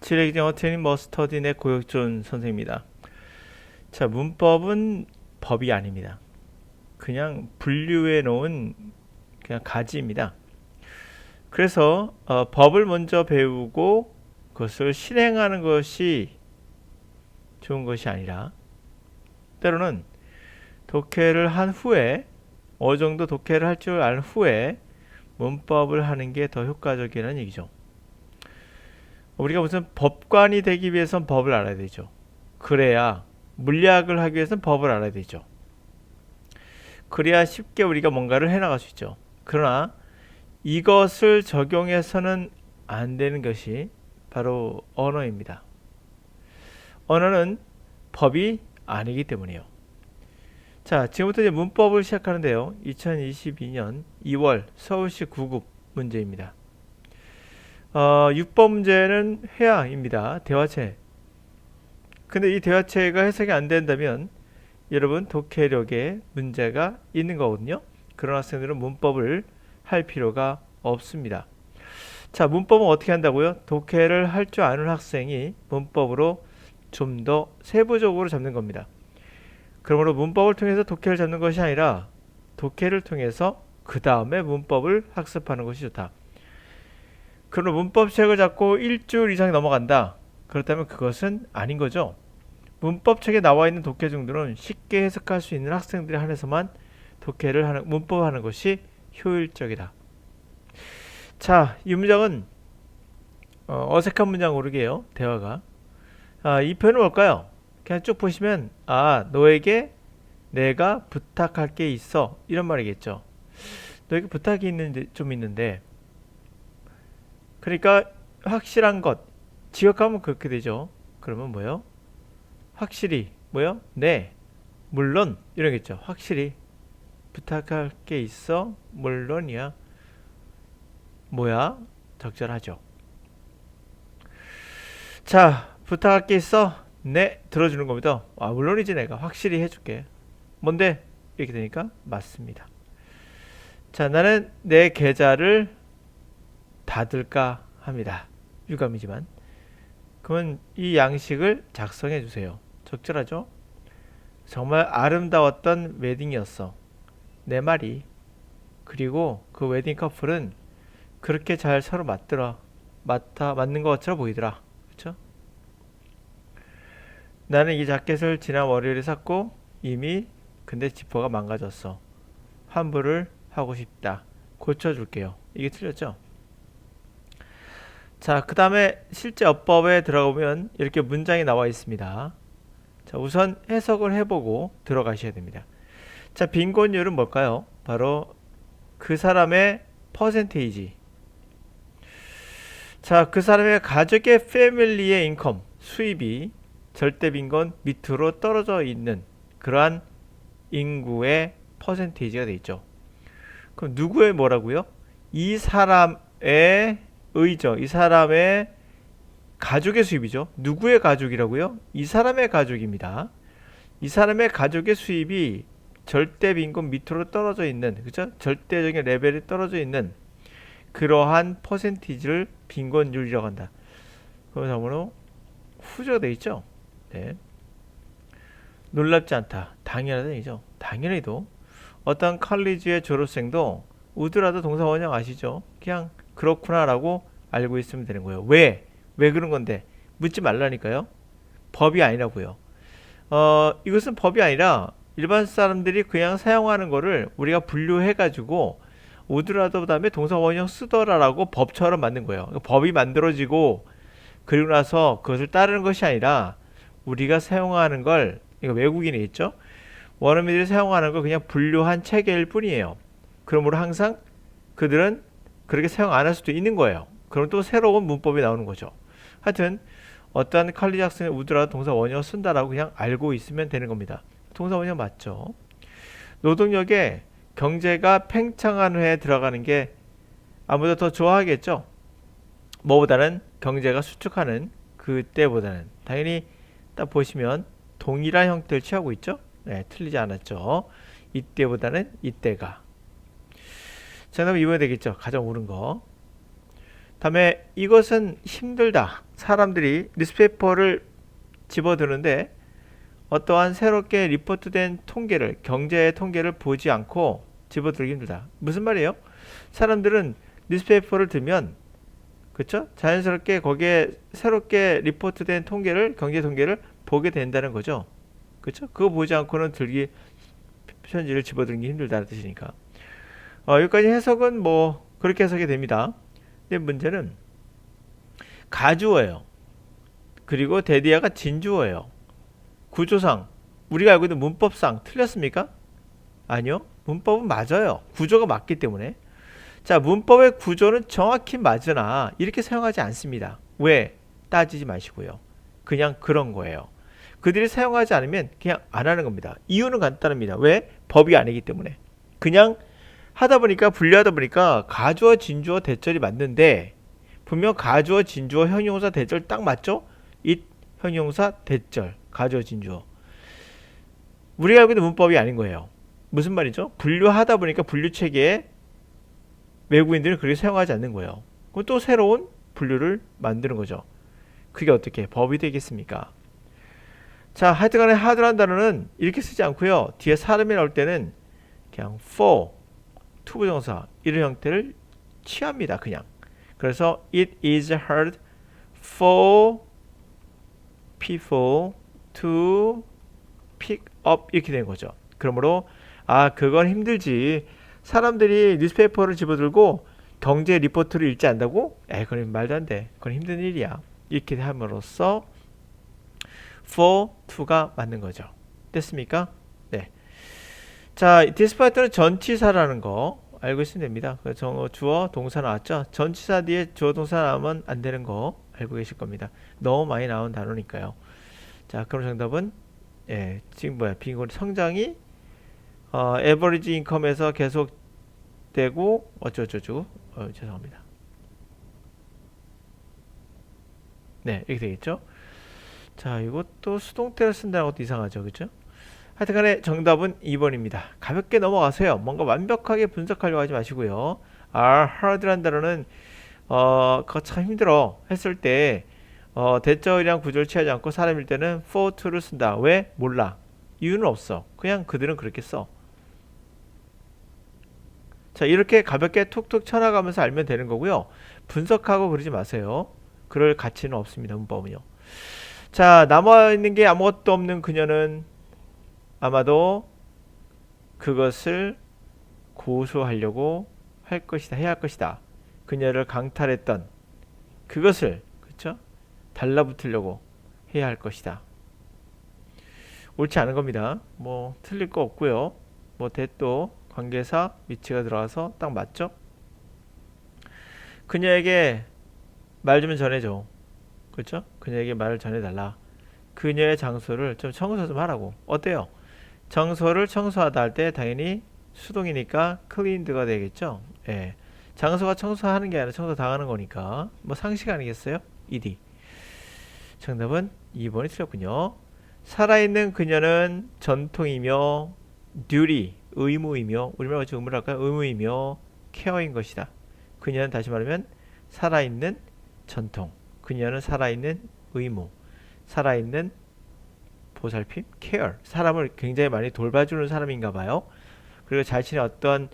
지레기정어 트레이닝 머스터딘의 고혁준 선생입니다. 자, 문법은 법이 아닙니다. 그냥 분류해 놓은 그냥 가지입니다. 그래서 법을 먼저 배우고 그것을 실행하는 것이 좋은 것이 아니라 때로는 독해를 한 후에 어느 정도 독해를 할 줄 알 후에 문법을 하는 게 더 효과적이라는 얘기죠. 우리가 무슨 법관이 되기 위해선 법을 알아야 되죠. 그래야 물리학을 하기 위해서는 법을 알아야 되죠. 그래야 쉽게 우리가 뭔가를 해나갈 수 있죠. 그러나 이것을 적용해서는 안 되는 것이 바로 언어입니다. 언어는 법이 아니기 때문이에요. 자, 지금부터 이제 문법을 시작하는데요. 2022년 2월 서울시 9급 문제입니다. 6번 문제는 회화입니다. 대화체. 근데 이 대화체가 해석이 안 된다면 여러분 독해력에 문제가 있는 거거든요. 그런 학생들은 문법을 할 필요가 없습니다. 자, 문법은 어떻게 한다고요? 독해를 할 줄 아는 학생이 문법으로 좀 더 세부적으로 잡는 겁니다. 그러므로 문법을 통해서 독해를 잡는 것이 아니라 독해를 통해서 그 다음에 문법을 학습하는 것이 좋다. 그러나 문법책을 잡고 일주일 이상이 넘어간다. 그렇다면 그것은 아닌 거죠. 문법책에 나와 있는 독해 정도는 쉽게 해석할 수 있는 학생들에 한해서만 독해를 하는, 문법하는 것이 효율적이다. 자, 이 문장은 어색한 문장 고르게요. 대화가. 이 표현은 뭘까요? 그냥 쭉 보시면 너에게 내가 부탁할 게 있어 이런 말이겠죠. 너에게 부탁이 좀 있는데 그러니까 확실한 것 지역하면 그렇게 되죠. 그러면 뭐요? 확실히 뭐요? 네 물론 이러겠죠. 확실히 부탁할 게 있어 물론이야 뭐야 적절하죠. 자, 부탁할 게 있어 네 들어주는 겁니다. 물론이지 내가 확실히 해줄게. 뭔데? 이렇게 되니까 맞습니다. 자, 나는 내 계좌를 닫을까 합니다. 유감이지만 그러면 이 양식을 작성해 주세요. 적절하죠? 정말 아름다웠던 웨딩이었어. 내 말이. 그리고 그 웨딩 커플은 그렇게 잘 서로 맞는 것처럼 보이더라. 그쵸? 나는 이 자켓을 지난 월요일에 샀고 이미 근데 지퍼가 망가졌어. 환불을 하고 싶다. 고쳐줄게요. 이게 틀렸죠? 자, 그 다음에 실제 어법에 들어가보면 이렇게 문장이 나와 있습니다. 자, 우선 해석을 해보고 들어가셔야 됩니다. 자, 빈곤율은 뭘까요? 바로 그 사람의 퍼센테이지. 자, 그 사람의 가족의 패밀리의 인컴, 수입이 절대 빈곤 밑으로 떨어져 있는 그러한 인구의 퍼센테이지가 되어 있죠. 그럼 누구의 뭐라고요? 이 사람의 의죠. 이 사람의 가족의 수입이죠. 누구의 가족이라고요? 이 사람의 가족입니다. 이 사람의 가족의 수입이 절대 빈곤 밑으로 떨어져 있는, 그죠? 절대적인 레벨이 떨어져 있는 그러한 퍼센티지를 빈곤율이라고 한다. 그럼 다음으로 후조가 되어 있죠. 네. 놀랍지 않다. 당연하다는 얘기죠. 당연히도 어떤 칼리지의 졸업생도 우드라드 동사원형 아시죠? 그냥 그렇구나라고 알고 있으면 되는 거예요. 왜? 왜 그런 건데? 묻지 말라니까요. 법이 아니라고요. 이것은 법이 아니라 일반 사람들이 그냥 사용하는 거를 우리가 분류해가지고 우드라드 다음에 동사원형 쓰더라라고 법처럼 만든 거예요. 그러니까 법이 만들어지고 그리고 나서 그것을 따르는 것이 아니라 우리가 사용하는 걸 이거 외국인이 있죠. 원어민들이 사용하는 걸 그냥 분류한 체계일 뿐이에요. 그러므로 항상 그들은 그렇게 사용 안 할 수도 있는 거예요. 그럼 또 새로운 문법이 나오는 거죠. 하여튼 어떠한 칼리지 학생의 우드라도 동사 원형 쓴다라고 그냥 알고 있으면 되는 겁니다. 동사 원형 맞죠? 노동력에 경제가 팽창한 후에 들어가는 게 아무도 더 좋아하겠죠? 뭐보다는 경제가 수축하는 그때보다는 당연히 딱 보시면 동일한 형태를 취하고 있죠? 네, 틀리지 않았죠? 이때보다는 이때가. 정답은 2번이 되겠죠? 가장 옳은 거. 다음에 이것은 힘들다. 사람들이 뉴스페이퍼를 집어드는데 어떠한 새롭게 리포트된 통계를, 경제 통계를 보지 않고 집어들기 힘들다. 무슨 말이에요? 사람들은 뉴스페이퍼를 들면, 그쵸? 자연스럽게 거기에 새롭게 리포트된 통계를, 경제 통계를 보게 된다는 거죠. 그쵸? 그거 보지 않고는 편지를 집어들기 힘들다는 뜻이니까. 여기까지 해석은 뭐 그렇게 해석이 됩니다. 근데 문제는 가주어예요. 그리고 대디아가 진주어예요. 구조상 우리가 알고 있는 문법상 틀렸습니까? 아니요. 문법은 맞아요. 구조가 맞기 때문에. 자, 문법의 구조는 정확히 맞으나 이렇게 사용하지 않습니다. 왜? 따지지 마시고요. 그냥 그런 거예요. 그들이 사용하지 않으면 그냥 안 하는 겁니다. 이유는 간단합니다. 왜? 법이 아니기 때문에. 그냥 하다 보니까 분류하다 보니까 가주어, 진주어, 대절이 맞는데 분명 가주어, 진주어, 형용사, 대절 딱 맞죠? it, 형용사, 대절, 가주어, 진주어. 우리가 알고 있는 문법이 아닌 거예요. 무슨 말이죠? 분류하다 보니까 분류체계에 외국인들은 그렇게 사용하지 않는 거예요. 그럼 또 새로운 분류를 만드는 거죠. 그게 어떻게 법이 되겠습니까? 자, 하여튼간에 하드란 단어는 이렇게 쓰지 않고요. 뒤에 사람이 나올 때는 그냥 for, 투부정사 이런 형태를 취합니다. 그냥. 그래서 it is hard for people to pick up 이렇게 된 거죠. 그러므로 그건 힘들지. 사람들이 뉴스페이퍼를 집어들고 경제 리포트를 읽지 않는다고? 그건 말도 안 돼. 그건 힘든 일이야. 이렇게 함으로써 for, to가 맞는 거죠. 됐습니까? 네. 자, despite는 전치사라는 거 알고 있으면 됩니다. 주어, 동사 나왔죠? 전치사 뒤에 주어, 동사 나오면 안 되는 거 알고 계실 겁니다. 너무 많이 나온 단어니까요. 자, 그럼 정답은 지금 빈곤 성장이 에버리지 인컴에서 계속되고 어쩌고저쩌고 죄송합니다. 네, 이렇게 되겠죠? 자, 이것도 수동태를 쓴다는 것도 이상하죠, 그죠? 하여튼간에 정답은 2번입니다. 가볍게 넘어가세요. 뭔가 완벽하게 분석하려고 하지 마시고요. hard란 단어는 그거 참 힘들어 했을 때 대절이랑 구조를 취하지 않고 사람일 때는 for to를 쓴다. 왜? 몰라. 이유는 없어. 그냥 그들은 그렇게 써. 자, 이렇게 가볍게 툭툭 쳐나가면서 알면 되는 거고요. 분석하고 그러지 마세요. 그럴 가치는 없습니다. 문법은요. 자, 남아있는 게 아무것도 없는 그녀는 아마도 그것을 고소하려고 할 것이다. 해야 할 것이다. 그녀를 강탈했던 그것을 그쵸? 달라붙으려고 해야 할 것이다. 옳지 않은 겁니다. 뭐 틀릴 거 없고요. 뭐 대또 관계사 위치가 들어가서 딱 맞죠? 그녀에게 말 좀 전해줘. 그렇죠? 그녀에게 말을 전해달라. 그녀의 장소를 좀 청소 좀 하라고. 어때요? 장소를 청소하다 할 때 당연히 수동이니까 cleaned가 되겠죠? 예. 장소가 청소하는 게 아니라 청소 당하는 거니까 뭐 상식 아니겠어요? ed. 정답은 2번이 틀렸군요. 살아있는 그녀는 전통이며 duty, 의무이며 우리말로 같이 의무를 할까요? 의무이며 케어인 것이다. 그녀는 다시 말하면 살아있는 전통, 그녀는 살아있는 의무, 살아있는 보살핌, care. 사람을 굉장히 많이 돌봐주는 사람인가 봐요. 그리고 자신의 어떤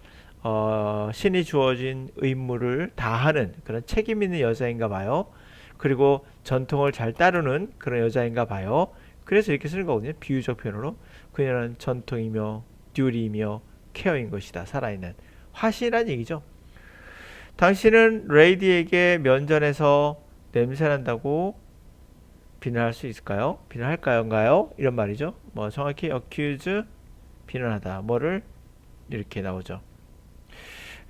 신이 주어진 의무를 다하는 그런 책임 있는 여자인가 봐요. 그리고 전통을 잘 따르는 그런 여자인가 봐요. 그래서 이렇게 쓰는 거거든요. 비유적 표현으로. 그녀는 전통이며 듀리이며 케어인 것이다. 살아있는. 화신이란 얘기죠. 당신은 레이디에게 면전에서 냄새난다고 비난할 수 있을까요? 비난할까요? 이런 말이죠. 뭐 정확히 accuse, 비난하다. 뭐를 이렇게 나오죠.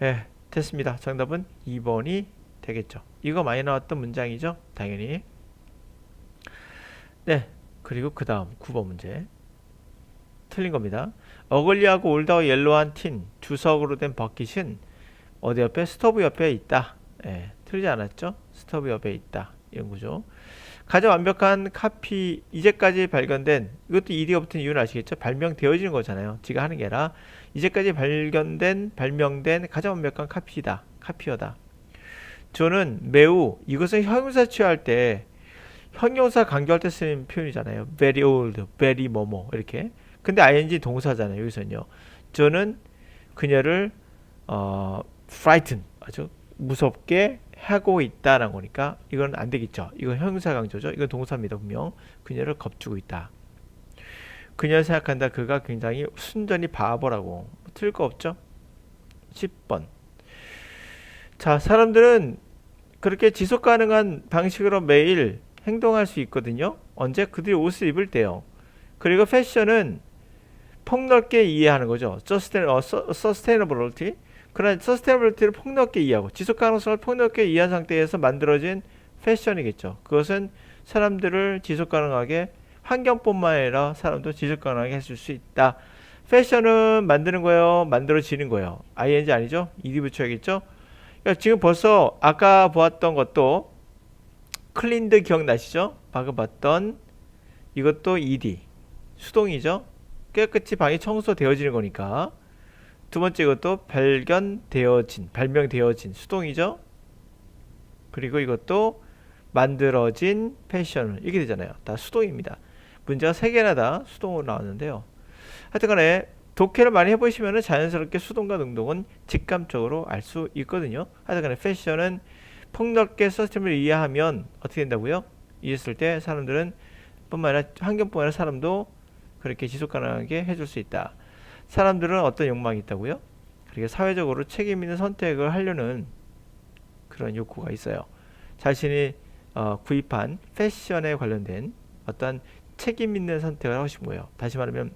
예, 됐습니다. 정답은 2번이 되겠죠. 이거 많이 나왔던 문장이죠. 당연히. 네, 그리고 그 다음 9번 문제. 틀린 겁니다. 어글리하고 올드하고 옐로우한 틴, 주석으로 된 버킷은 어디 옆에? 스토브 옆에 있다. 예, 틀리지 않았죠? 스토브 옆에 있다. 이런 거죠. 가장 완벽한 카피, 이제까지 발견된, 이것도 ed가 붙은 이유는 아시겠죠? 발명되어지는 거잖아요. 지가 하는 게 아니라 이제까지 발명된 가장 완벽한 카피어다. 조는 매우, 이것은 형용사 취할 때 형용사 강조할 때 쓰는 표현이잖아요. very old, very 뭐뭐 이렇게. 근데 ing 동사잖아요. 여기서는요. 저는 그녀를 frighten, 아주 무섭게 하고 있다라는 거니까 이건 안 되겠죠. 이건 형용사 강조죠. 이건 동사입니다. 분명 그녀를 겁주고 있다. 그녀를 생각한다. 그가 굉장히 순전히 바보라고. 틀릴 거 없죠. 10번. 자, 사람들은 그렇게 지속 가능한 방식으로 매일 행동할 수 있거든요. 언제? 그들이 옷을 입을 때요. 그리고 패션은 폭넓게 이해하는 거죠. sustainability. 그런 sustainability를 폭넓게 이해하고 지속 가능성을 폭넓게 이해한 상태에서 만들어진 패션이겠죠. 그것은 사람들을 지속 가능하게 환경뿐만 아니라 사람도 지속 가능하게 해줄 수 있다. 패션은 만드는 거예요, 만들어지는 거예요. ing 아니죠? ed 붙여야겠죠? 그러니까 지금 벌써 아까 보았던 것도 클린드 기억나시죠? 방금 봤던 이것도 ed 수동이죠? 깨끗이 방이 청소되어지는 거니까. 두 번째 이것도 발명되어진 수동이죠? 그리고 이것도 만들어진 패션 이렇게 되잖아요. 다 수동입니다. 문제가 3개나 다 수동으로 나왔는데요. 하여튼간에 독해를 많이 해보시면 자연스럽게 수동과 능동은 직감적으로 알 수 있거든요. 하여튼간에 패션은 폭넓게 시스템을 이해하면 어떻게 된다고요? 이해했을 때 사람들은 뿐만 아니라 환경뿐만 아니라 사람도 그렇게 지속가능하게 해줄 수 있다. 사람들은 어떤 욕망이 있다고요? 그렇게 사회적으로 책임 있는 선택을 하려는 그런 욕구가 있어요. 자신이 구입한 패션에 관련된 어떤 책임 있는 선택을 하고 싶은 거예요. 다시 말하면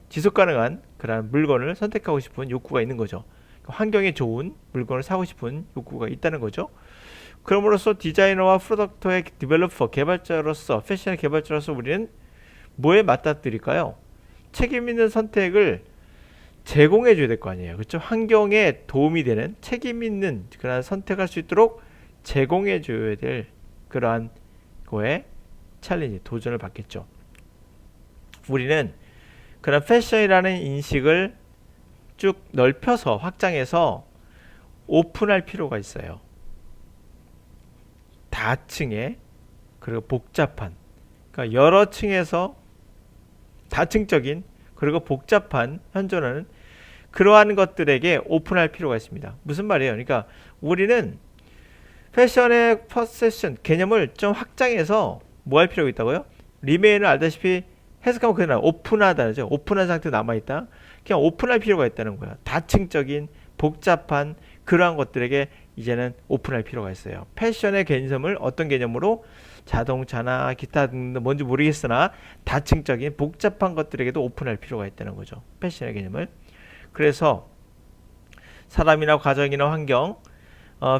지속 가능한 그런 물건을 선택하고 싶은 욕구가 있는 거죠. 환경에 좋은 물건을 사고 싶은 욕구가 있다는 거죠. 그럼으로써 디자이너와 프로덕트의 디벨로퍼, 개발자로서, 패션의 개발자로서 우리는 뭐에 맞닥뜨릴까요? 책임 있는 선택을 제공해 줘야 될 거 아니에요. 그렇죠? 환경에 도움이 되는 책임 있는 그런 선택할 수 있도록 제공해 줘야 될 그러한 거에 챌린지, 도전을 받겠죠. 우리는 그런 패션이라는 인식을 쭉 넓혀서 확장해서 오픈할 필요가 있어요. 다층에, 그리고 복잡한, 그러니까 여러 층에서 다층적인 그리고 복잡한 현존하는 그러한 것들에게 오픈할 필요가 있습니다. 무슨 말이에요? 그러니까 우리는 패션의 퍼세션 개념을 좀 확장해서 뭐 할 필요가 있다고요? 리메인을 알다시피 해석하면 그냥 오픈하다죠. 오픈한 상태로 남아있다. 그냥 오픈할 필요가 있다는 거야. 다층적인 복잡한 그러한 것들에게 이제는 오픈할 필요가 있어요. 패션의 개념을 어떤 개념으로? 자동차나 기타 등등 뭔지 모르겠으나 다층적인 복잡한 것들에게도 오픈할 필요가 있다는 거죠. 패션의 개념을. 그래서 사람이나 가정이나 환경,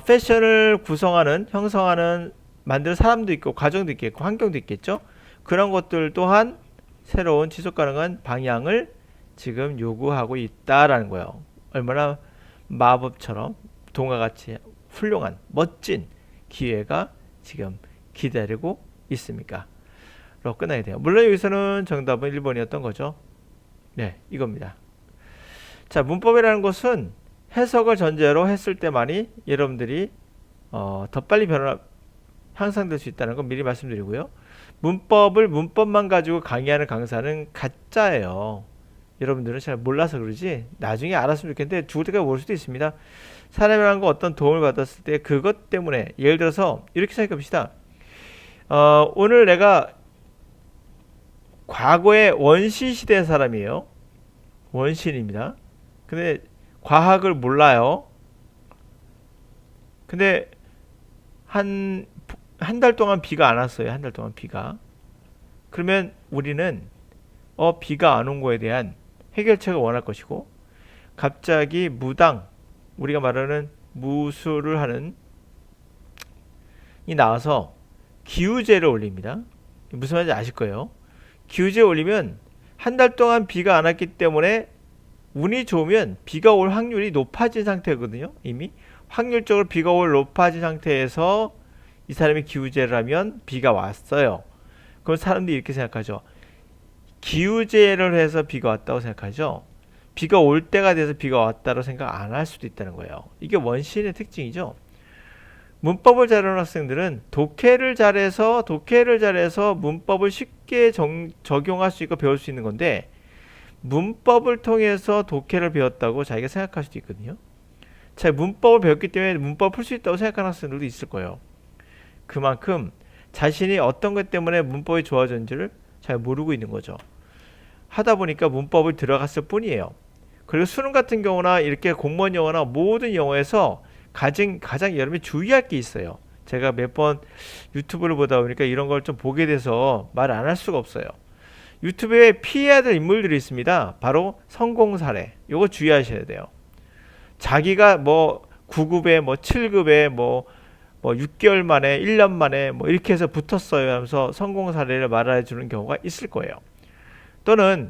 패션을 구성하는, 형성하는, 만드는 사람도 있고 가정도 있겠고 환경도 있겠죠. 그런 것들 또한 새로운 지속가능한 방향을 지금 요구하고 있다라는 거예요. 얼마나 마법처럼 동화같이 훌륭한 멋진 기회가 지금 기다리고 있습니까? 로 끝나야 돼요. 물론 여기서는 정답은 1번이었던 거죠. 네, 이겁니다. 자, 문법이라는 것은 해석을 전제로 했을 때만이 여러분들이 더 빨리 향상될 수 있다는 건 미리 말씀드리고요. 문법만 가지고 강의하는 강사는 가짜예요. 여러분들은 잘 몰라서 그러지 나중에 알았으면 좋겠는데 죽을 때까지 모를 수도 있습니다. 사람이라는 거 어떤 도움을 받았을 때 그것 때문에 예를 들어서 이렇게 생각해 봅시다. 오늘 내가 과거에 원시 시대 사람이에요. 원신입니다. 근데 과학을 몰라요. 근데 한 달 동안 비가 안 왔어요. 한 달 동안 비가. 그러면 우리는 비가 안 온 거에 대한 해결책을 원할 것이고, 갑자기 무당, 우리가 말하는 무술을 하는 이 나와서 기우제를 올립니다. 무슨 말인지 아실 거예요. 기우제 올리면 한 달 동안 비가 안 왔기 때문에 운이 좋으면 비가 올 확률이 높아진 상태거든요. 이미 확률적으로 비가 올 높아진 상태에서 이 사람이 기우제를 하면 비가 왔어요. 그럼 사람들이 이렇게 생각하죠. 기우제를 해서 비가 왔다고 생각하죠. 비가 올 때가 돼서 비가 왔다고 생각 안 할 수도 있다는 거예요. 이게 원신의 특징이죠. 문법을 잘하는 학생들은 독해를 잘해서 문법을 쉽게 적용할 수 있고 배울 수 있는 건데, 문법을 통해서 독해를 배웠다고 자기가 생각할 수도 있거든요. 자, 문법을 배웠기 때문에 문법을 풀 수 있다고 생각하는 학생들도 있을 거예요. 그만큼 자신이 어떤 것 때문에 문법이 좋아졌는지를 잘 모르고 있는 거죠. 하다 보니까 문법을 들어갔을 뿐이에요. 그리고 수능 같은 경우나 이렇게 공무원 영어나 모든 영어에서 가장 여러분이 주의할 게 있어요. 제가 몇 번 유튜브를 보다 보니까 이런 걸 좀 보게 돼서 말 안 할 수가 없어요. 유튜브에 피해야 될 인물들이 있습니다. 바로 성공 사례. 요거 주의하셔야 돼요. 자기가 뭐 9급에 뭐 7급에 뭐 6개월 만에 1년 만에 뭐 이렇게 해서 붙었어요 하면서 성공 사례를 말해 주는 경우가 있을 거예요. 또는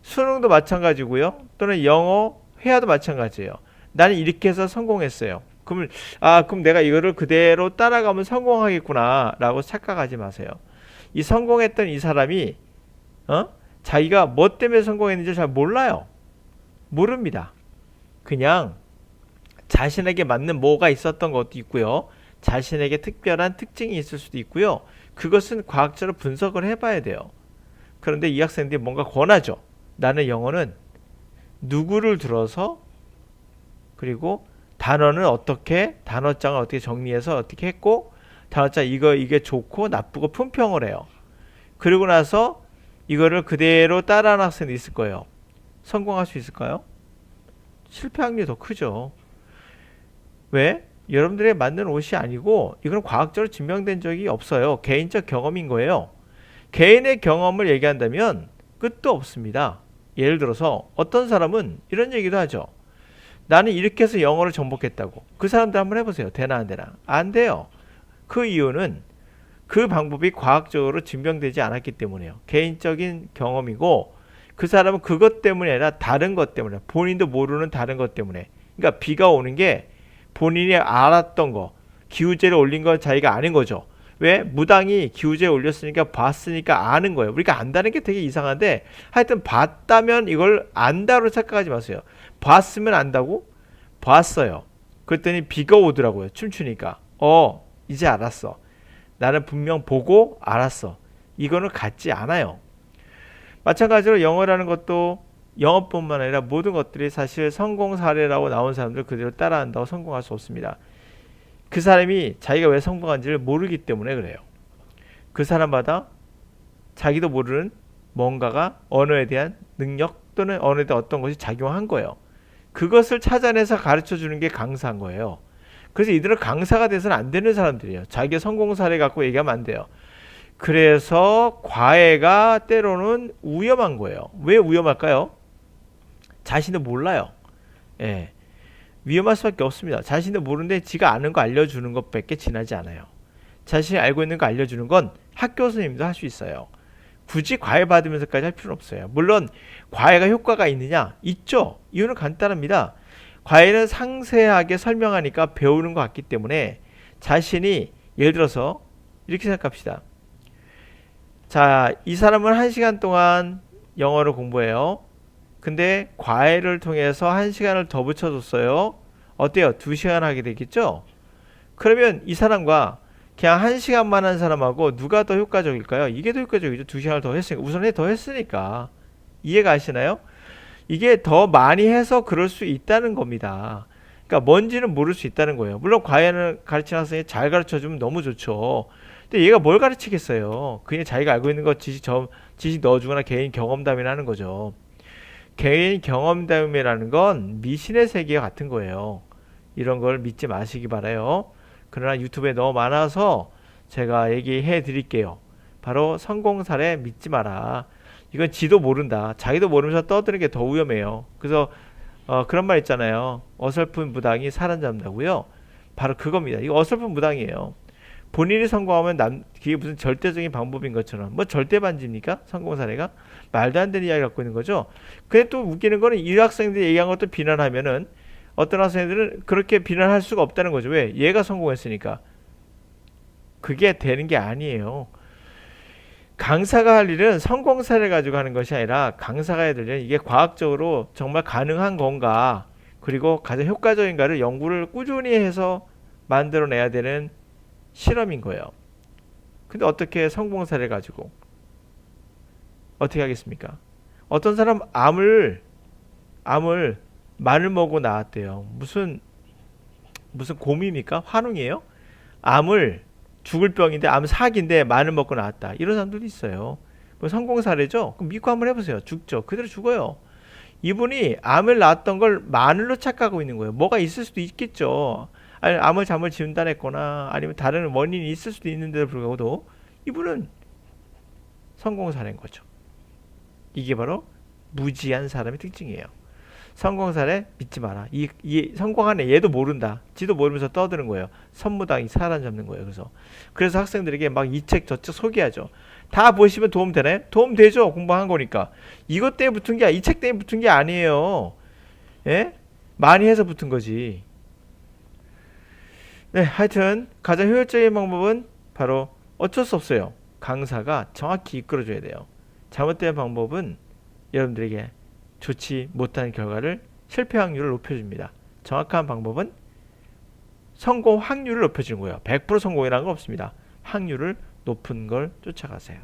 수능도 마찬가지고요. 또는 영어 회화도 마찬가지예요. 나는 이렇게 해서 성공했어요. 그럼 내가 이거를 그대로 따라가면 성공하겠구나 라고 착각하지 마세요. 이 성공했던 이 사람이 자기가 뭐 때문에 성공했는지 잘 몰라요. 모릅니다. 그냥 자신에게 맞는 뭐가 있었던 것도 있고요. 자신에게 특별한 특징이 있을 수도 있고요. 그것은 과학적으로 분석을 해봐야 돼요. 그런데 이 학생들이 뭔가 권하죠. 나는 영어는 누구를 들어서, 그리고 단어장을 어떻게 정리해서 어떻게 했고, 단어장 이게 좋고 나쁘고 품평을 해요. 그리고 나서 이거를 그대로 따라하는 학생도 있을 거예요. 성공할 수 있을까요? 실패 확률이 더 크죠. 왜? 여러분들의 맞는 옷이 아니고 이건 과학적으로 증명된 적이 없어요. 개인적 경험인 거예요. 개인의 경험을 얘기한다면 끝도 없습니다. 예를 들어서 어떤 사람은 이런 얘기도 하죠. 나는 이렇게 해서 영어를 정복했다고. 그 사람들 한번 해보세요. 되나 안 되나? 안 돼요. 그 이유는 그 방법이 과학적으로 증명되지 않았기 때문에요. 개인적인 경험이고, 그 사람은 그것 때문이 아니라 다른 것 때문에, 본인도 모르는 다른 것 때문에. 그러니까 비가 오는 게 본인이 알았던 거, 기우제를 올린 건 자기가 아는 거죠. 왜? 무당이 기우제 올렸으니까 봤으니까 아는 거예요. 우리가 안다는 게 되게 이상한데, 하여튼 봤다면 이걸 안다로 착각하지 마세요. 봤으면 안다고? 봤어요. 그랬더니 비가 오더라고요. 춤추니까. 이제 알았어. 나는 분명 보고 알았어. 이거는 같지 않아요. 마찬가지로 영어라는 것도 영어뿐만 아니라 모든 것들이 사실 성공 사례라고 나온 사람들 그대로 따라한다고 성공할 수 없습니다. 그 사람이 자기가 왜 성공한지를 모르기 때문에 그래요. 그 사람마다 자기도 모르는 뭔가가 언어에 대한 능력 또는 언어에 대한 어떤 것이 작용한 거예요. 그것을 찾아내서 가르쳐 주는 게 강사인 거예요. 그래서 이들은 강사가 돼서는 안 되는 사람들이에요. 자기의 성공 사례 갖고 얘기하면 안 돼요. 그래서 과외가 때로는 위험한 거예요. 왜 위험할까요? 자신도 몰라요. 예. 위험할 수밖에 없습니다. 자신도 모르는데 지가 아는 거 알려주는 것밖에 지나지 않아요. 자신이 알고 있는 거 알려주는 건 학교 선생님도 할 수 있어요. 굳이 과외 받으면서까지 할 필요는 없어요. 물론 과외가 효과가 있느냐? 있죠. 이유는 간단합니다. 과외는 상세하게 설명하니까 배우는 것 같기 때문에 자신이 예를 들어서 이렇게 생각합시다. 자, 이 사람은 1시간 동안 영어를 공부해요. 근데 과외를 통해서 1시간을 더 붙여줬어요. 어때요? 2시간 하게 되겠죠? 그러면 이 사람과 그냥 1시간만 한 사람하고 누가 더 효과적일까요? 이게 더 효과적이죠. 2시간을 더 했으니까. 우선에 더 했으니까. 이해가 가시나요? 이게 더 많이 해서 그럴 수 있다는 겁니다. 그러니까 뭔지는 모를 수 있다는 거예요. 물론 과외는 가르치는 학생이 잘 가르쳐주면 너무 좋죠. 근데 얘가 뭘 가르치겠어요? 그냥 자기가 알고 있는 거 지식 넣어주거나 개인 경험담이나 하는 거죠. 개인 경험담이라는 건 미신의 세계와 같은 거예요. 이런 걸 믿지 마시기 바라요. 그러나 유튜브에 너무 많아서 제가 얘기해 드릴게요. 바로 성공 사례 믿지 마라. 이건 지도 모른다. 자기도 모르면서 떠드는 게 더 위험해요. 그래서 그런 말 있잖아요. 어설픈 무당이 사람 잡는다고요. 바로 그겁니다. 이거 어설픈 무당이에요. 본인이 성공하면 그게 무슨 절대적인 방법인 것처럼 뭐 절대 반지입니까? 성공 사례가? 말도 안 되는 이야기 갖고 있는 거죠. 근데 또 웃기는 거는 이 학생들이 얘기한 것도 비난하면은 어떤 학생들은 그렇게 비난할 수가 없다는 거죠. 왜? 얘가 성공했으니까. 그게 되는 게 아니에요. 강사가 할 일은 성공 사례를 가지고 하는 것이 아니라 강사가 해야 될 일은 이게 과학적으로 정말 가능한 건가, 그리고 가장 효과적인가를 연구를 꾸준히 해서 만들어내야 되는 실험인 거예요. 근데 어떻게 성공 사례를 가지고 어떻게 하겠습니까? 어떤 사람 암을 마늘 먹고 나왔대요. 무슨 곰입니까? 환웅이에요? 암을 죽을 병인데 암 사기인데 마늘 먹고 나왔다. 이런 사람들도 있어요. 뭐 성공 사례죠? 그럼 믿고 한번 해보세요. 죽죠. 그대로 죽어요. 이분이 암을 낳았던 걸 마늘로 착각하고 있는 거예요. 뭐가 있을 수도 있겠죠. 아니, 암을 잠을 진단했거나 아니면 다른 원인이 있을 수도 있는데도 불구하고도 이분은 성공 사례인 거죠. 이게 바로 무지한 사람의 특징이에요. 성공 사례 믿지 마라. 이 성공한 애 얘도 모른다. 지도 모르면서 떠드는 거예요. 선무당이 사람 잡는 거예요. 그래서 학생들에게 막 이 책 저 책 소개하죠. 다 보시면 도움 되나요? 도움 되죠. 공부한 거니까. 이것 때문에 붙은 게 이 책 때문에 붙은 게 아니에요. 예? 많이 해서 붙은 거지. 네, 하여튼 가장 효율적인 방법은 바로 어쩔 수 없어요. 강사가 정확히 이끌어줘야 돼요. 잘못된 방법은 여러분들에게 좋지 못한 결과를 실패 확률을 높여줍니다. 정확한 방법은 성공 확률을 높여주는 거예요. 100% 성공이라는 건 없습니다. 확률을 높은 걸 쫓아가세요.